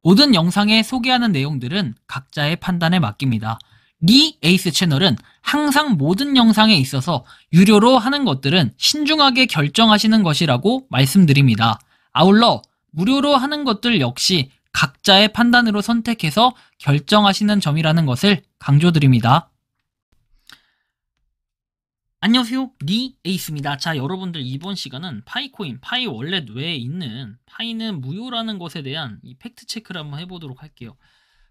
모든 영상에 소개하는 내용들은 각자의 판단에 맡깁니다. 리 에이스 채널은 항상 모든 영상에 있어서 유료로 하는 것들은 신중하게 결정하시는 것이라고 말씀드립니다. 아울러 무료로 하는 것들 역시 각자의 판단으로 선택해서 결정하시는 점이라는 것을 강조드립니다. 안녕하세요, 리 에이스입니다. 자, 여러분들 이번 시간은 파이코인, 파이 월렛 외에 있는 파이는 무효라는 것에 대한 이 팩트 체크를 한번 해보도록 할게요.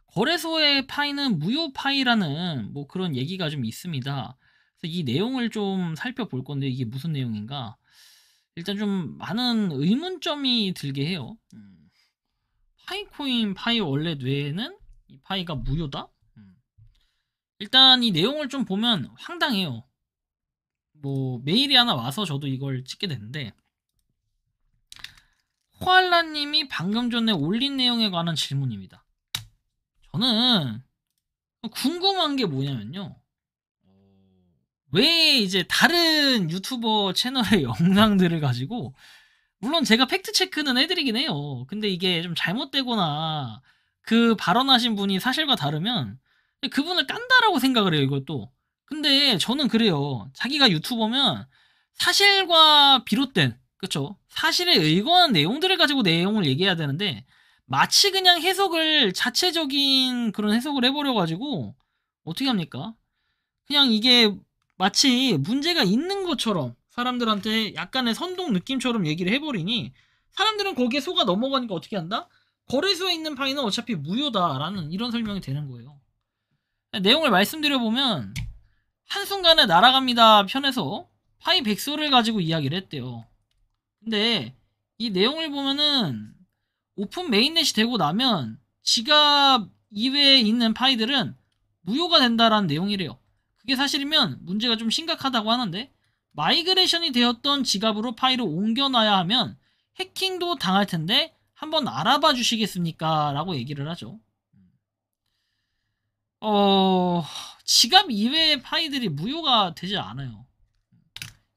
거래소의 파이는 무효 파이라는 뭐 그런 얘기가 좀 있습니다. 그래서 이 내용을 좀 살펴볼 건데 이게 무슨 내용인가? 일단 좀 많은 의문점이 들게 해요. 파이코인, 파이 월렛 외에는 이 파이가 무효다? 일단 이 내용을 좀 보면 황당해요. 뭐 메일이 하나 와서 저도 이걸 찍게 됐는데, 호알라님이 방금 전에 올린 내용에 관한 질문입니다. 저는 궁금한 게 뭐냐면요, 왜 이제 다른 유튜버 채널의 영상들을 가지고, 물론 제가 팩트 체크는 해드리긴 해요. 근데 이게 좀 잘못되거나 그 발언하신 분이 사실과 다르면 그분을 깐다라고 생각을 해요, 이것도. 근데 저는 그래요. 자기가 유튜버면 사실과 비롯된, 그쵸? 사실에 의거한 내용들을 가지고 내용을 얘기해야 되는데, 마치 그냥 해석을 자체적인 그런 해석을 해버려가지고 어떻게 합니까? 그냥 이게 마치 문제가 있는 것처럼 사람들한테 약간의 선동 느낌처럼 얘기를 해버리니 사람들은 거기에 속아 넘어가니까 어떻게 한다? 거래소에 있는 파이는 어차피 무효다라는 이런 설명이 되는 거예요. 내용을 말씀드려보면, 한순간에 날아갑니다 편에서 파이 백소를 가지고 이야기를 했대요. 근데 이 내용을 보면은 오픈 메인넷이 되고 나면 지갑 이외에 있는 파이들은 무효가 된다라는 내용이래요. 그게 사실이면 문제가 좀 심각하다고 하는데, 마이그레이션이 되었던 지갑으로 파이를 옮겨놔야 하면 해킹도 당할 텐데 한번 알아봐 주시겠습니까? 라고 얘기를 하죠. 지갑 이외의 파이들이 무효가 되지 않아요.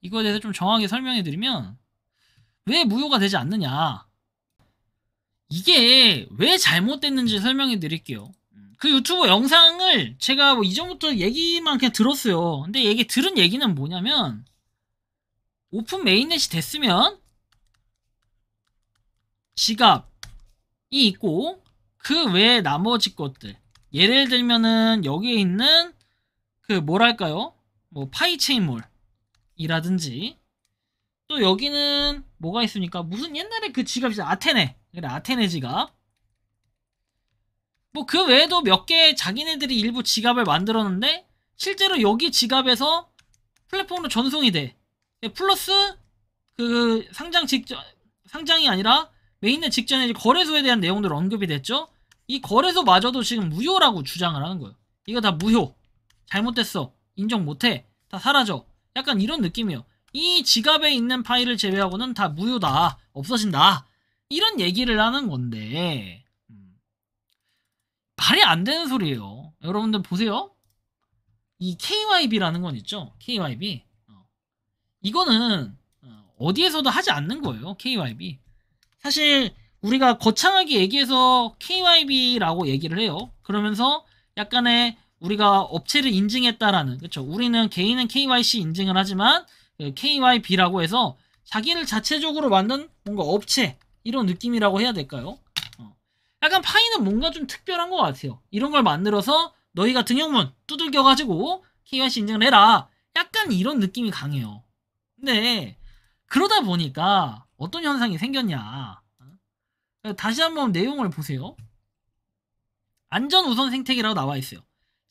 이거에 대해서 좀 정확하게 설명해 드리면, 왜 무효가 되지 않느냐, 이게 왜 잘못됐는지 설명해 드릴게요. 그 유튜버 영상을 제가 뭐 이전부터 얘기만 그냥 들었어요. 근데 얘기 들은 얘기는 뭐냐면, 오픈 메인넷이 됐으면 지갑이 있고 그 외에 나머지 것들, 예를 들면은 여기에 있는 그 뭐랄까요, 뭐 파이체인몰이라든지, 또 여기는 뭐가 있습니까? 무슨 옛날에 그 지갑이죠, 아테네. 그래, 아테네 지갑. 뭐 그 외에도 몇 개 자기네들이 일부 지갑을 만들었는데 실제로 여기 지갑에서 플랫폼으로 전송이 돼. 플러스 그 상장 직전, 상장이 아니라 메인넷 직전에 이제 거래소에 대한 내용들 언급이 됐죠. 이 거래소마저도 지금 무효라고 주장을 하는 거예요. 이거 다 무효, 잘못됐어, 인정 못해, 다 사라져, 약간 이런 느낌이에요. 이 지갑에 있는 파일을 제외하고는 다 무효다, 없어진다, 이런 얘기를 하는 건데 말이 안 되는 소리예요. 여러분들 보세요. 이 KYB라는 건 있죠, KYB. 이거는 어디에서도 하지 않는 거예요, KYB. 사실 우리가 거창하게 얘기해서 KYB라고 얘기를 해요. 그러면서 약간의 우리가 업체를 인증했다라는, 그쵸? 우리는 개인은 KYC 인증을 하지만 KYB라고 해서 자기를 자체적으로 만든 뭔가 업체, 이런 느낌이라고 해야 될까요? 약간 파이는 뭔가 좀 특별한 것 같아요. 이런 걸 만들어서 너희가 등용문 두들겨가지고 KYC 인증을 해라, 약간 이런 느낌이 강해요. 근데 그러다 보니까 어떤 현상이 생겼냐, 다시 한번 내용을 보세요. 안전 우선 생태계라고 나와 있어요.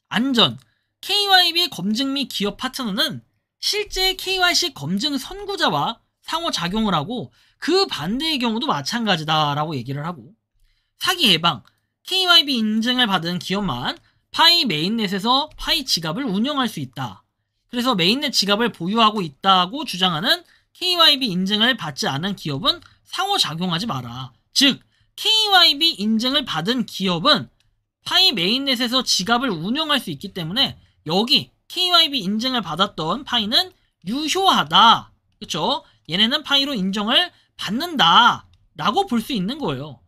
안전, KYB 검증 및 기업 파트너는 실제 KYC 검증 선구자와 상호작용을 하고 그 반대의 경우도 마찬가지다 라고 얘기를 하고, 사기 예방, KYB 인증을 받은 기업만 파이 메인넷에서 파이 지갑을 운영할 수 있다. 그래서 메인넷 지갑을 보유하고 있다고 주장하는 KYB 인증을 받지 않은 기업은 상호작용하지 마라. 즉 KYB 인증을 받은 기업은 파이 메인넷에서 지갑을 운영할 수 있기 때문에 여기 KYB 인증을 받았던 파이는 유효하다, 그쵸? 얘네는 파이로 인정을 받는다 라고 볼 수 있는 거예요.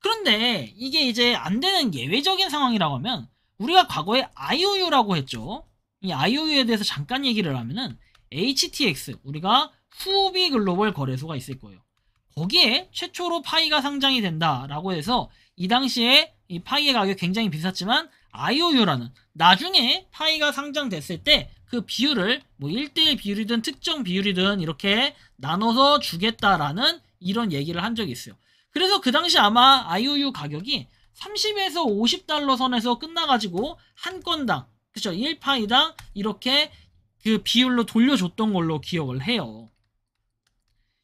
그런데 이게 이제 안 되는 예외적인 상황이라고 하면 우리가 과거에 IOU라고 했죠. 이 IOU에 대해서 잠깐 얘기를 하면은 HTX, 우리가 후비 글로벌 거래소가 있을 거예요. 거기에 최초로 파이가 상장이 된다라고 해서 이 당시에 이 파이의 가격이 굉장히 비쌌지만 IOU라는 나중에 파이가 상장됐을 때 그 비율을 뭐 1대1 비율이든 특정 비율이든 이렇게 나눠서 주겠다라는 이런 얘기를 한 적이 있어요. 그래서 그 당시 아마 IOU 가격이 30에서 50달러 선에서 끝나가지고 한 건당, 그쵸, 1파이당 이렇게 그 비율로 돌려줬던 걸로 기억을 해요.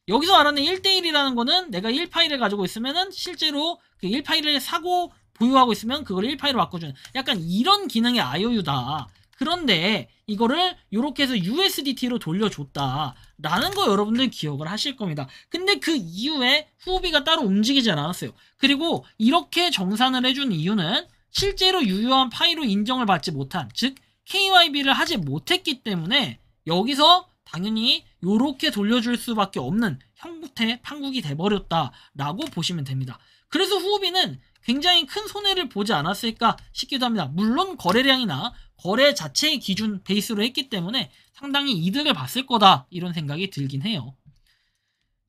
여기서 말하는 1대1이라는 거는 내가 1파이를 가지고 있으면은 실제로 그 1파이를 사고 보유하고 있으면 그걸 1파이로 바꿔주는 약간 이런 기능의 IOU다. 그런데 이거를 이렇게 해서 USDT로 돌려줬다 라는 거 여러분들 기억을 하실 겁니다. 근데 그 이후에 후오비가 따로 움직이지 않았어요. 그리고 이렇게 정산을 해준 이유는 실제로 유효한 파이로 인정을 받지 못한, 즉 KYB를 하지 못했기 때문에 여기서 당연히 이렇게 돌려줄 수밖에 없는 형태 판국이 돼버렸다 라고 보시면 됩니다. 그래서 후오비는 굉장히 큰 손해를 보지 않았을까 싶기도 합니다. 물론 거래량이나 거래 자체의 기준 베이스로 했기 때문에 상당히 이득을 봤을 거다 이런 생각이 들긴 해요.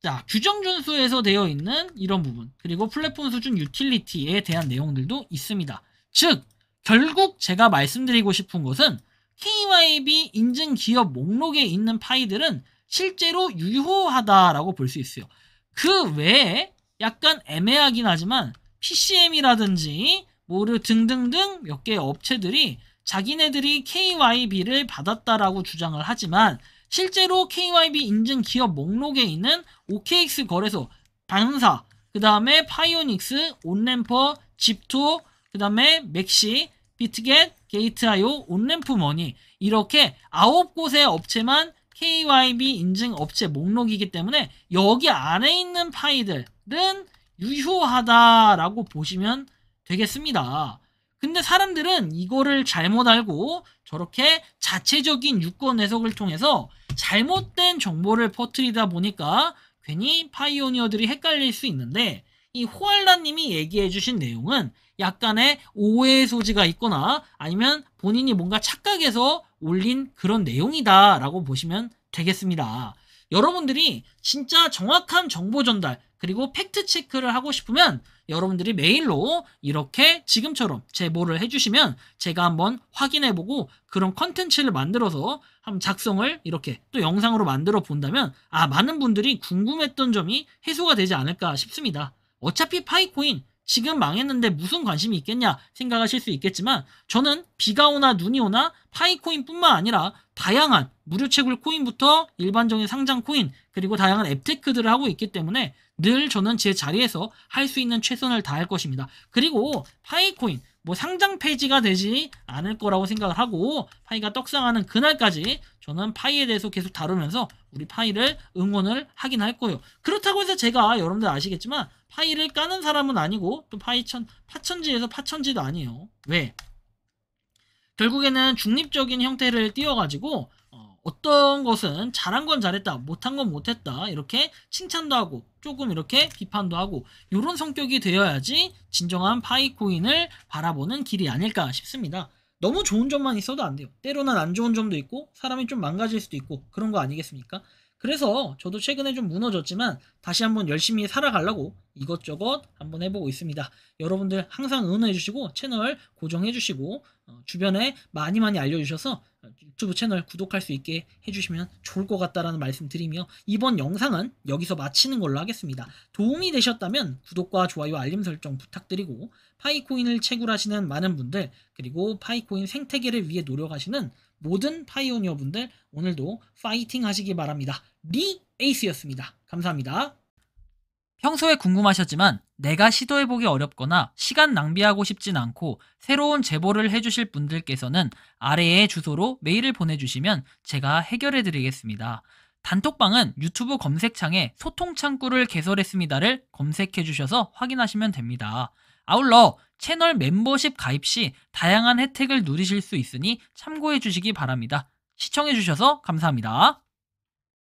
자, 규정 준수에서 되어 있는 이런 부분, 그리고 플랫폼 수준 유틸리티에 대한 내용들도 있습니다. 즉 결국 제가 말씀드리고 싶은 것은 KYB 인증 기업 목록에 있는 파이들은 실제로 유효하다라고 볼 수 있어요. 그 외에 약간 애매하긴 하지만 PCM이라든지 모르 등등등 몇 개의 업체들이 자기네들이 KYB를 받았다라고 주장을 하지만 실제로 KYB 인증 기업 목록에 있는 OKX 거래소, 방사, 그 다음에 파이오닉스, 온램퍼, 집토, 그 다음에 맥시, 비트겟, 게이트IO, 온램프머니 이렇게 9곳의 업체만 KYB 인증 업체 목록이기 때문에 여기 안에 있는 파이들은 유효하다라고 보시면 되겠습니다. 근데 사람들은 이거를 잘못 알고 저렇게 자체적인 유권 해석을 통해서 잘못된 정보를 퍼뜨리다 보니까 괜히 파이오니어들이 헷갈릴 수 있는데, 이 호알라님이 얘기해주신 내용은 약간의 오해의 소지가 있거나 아니면 본인이 뭔가 착각해서 올린 그런 내용이다 라고 보시면 되겠습니다. 여러분들이 진짜 정확한 정보 전달 그리고 팩트 체크를 하고 싶으면 여러분들이 메일로 이렇게 지금처럼 제보를 해주시면 제가 한번 확인해보고 그런 컨텐츠를 만들어서 한번 작성을 이렇게 또 영상으로 만들어 본다면 많은 분들이 궁금했던 점이 해소가 되지 않을까 싶습니다. 어차피 파이코인 지금 망했는데 무슨 관심이 있겠냐 생각하실 수 있겠지만 저는 비가 오나 눈이 오나 파이코인뿐만 아니라 다양한 무료 채굴 코인부터 일반적인 상장 코인 그리고 다양한 앱테크들을 하고 있기 때문에 늘 저는 제 자리에서 할 수 있는 최선을 다할 것입니다. 그리고 파이코인 뭐 상장 폐지가 되지 않을 거라고 생각을 하고 파이가 떡상하는 그날까지 저는 파이에 대해서 계속 다루면서 우리 파이를 응원을 하긴 할 거예요. 그렇다고 해서 제가 여러분들 아시겠지만 파이를 까는 사람은 아니고 또 파천지에서 파천지도 아니에요. 왜? 결국에는 중립적인 형태를 띄워가지고 어떤 것은 잘한 건 잘했다, 못한 건 못했다 이렇게 칭찬도 하고 조금 이렇게 비판도 하고 이런 성격이 되어야지 진정한 파이코인을 바라보는 길이 아닐까 싶습니다. 너무 좋은 점만 있어도 안 돼요. 때로는 안 좋은 점도 있고 사람이 좀 망가질 수도 있고 그런 거 아니겠습니까? 그래서 저도 최근에 좀 무너졌지만 다시 한번 열심히 살아가려고 이것저것 한번 해보고 있습니다. 여러분들 항상 응원해주시고 채널 고정해주시고 주변에 많이 알려주셔서 유튜브 채널 구독할 수 있게 해주시면 좋을 것 같다라는 말씀 드리며 이번 영상은 여기서 마치는 걸로 하겠습니다. 도움이 되셨다면 구독과 좋아요 알림 설정 부탁드리고 파이코인을 채굴하시는 많은 분들 그리고 파이코인 생태계를 위해 노력하시는 모든 파이오니어 분들 오늘도 파이팅 하시기 바랍니다. 리 에이스였습니다. 감사합니다. 평소에 궁금하셨지만 내가 시도해보기 어렵거나 시간 낭비하고 싶진 않고 새로운 제보를 해주실 분들께서는 아래의 주소로 메일을 보내주시면 제가 해결해드리겠습니다. 단톡방은 유튜브 검색창에 소통창구를 개설했습니다를 검색해주셔서 확인하시면 됩니다. 아울러 채널 멤버십 가입 시 다양한 혜택을 누리실 수 있으니 참고해 주시기 바랍니다. 시청해 주셔서 감사합니다.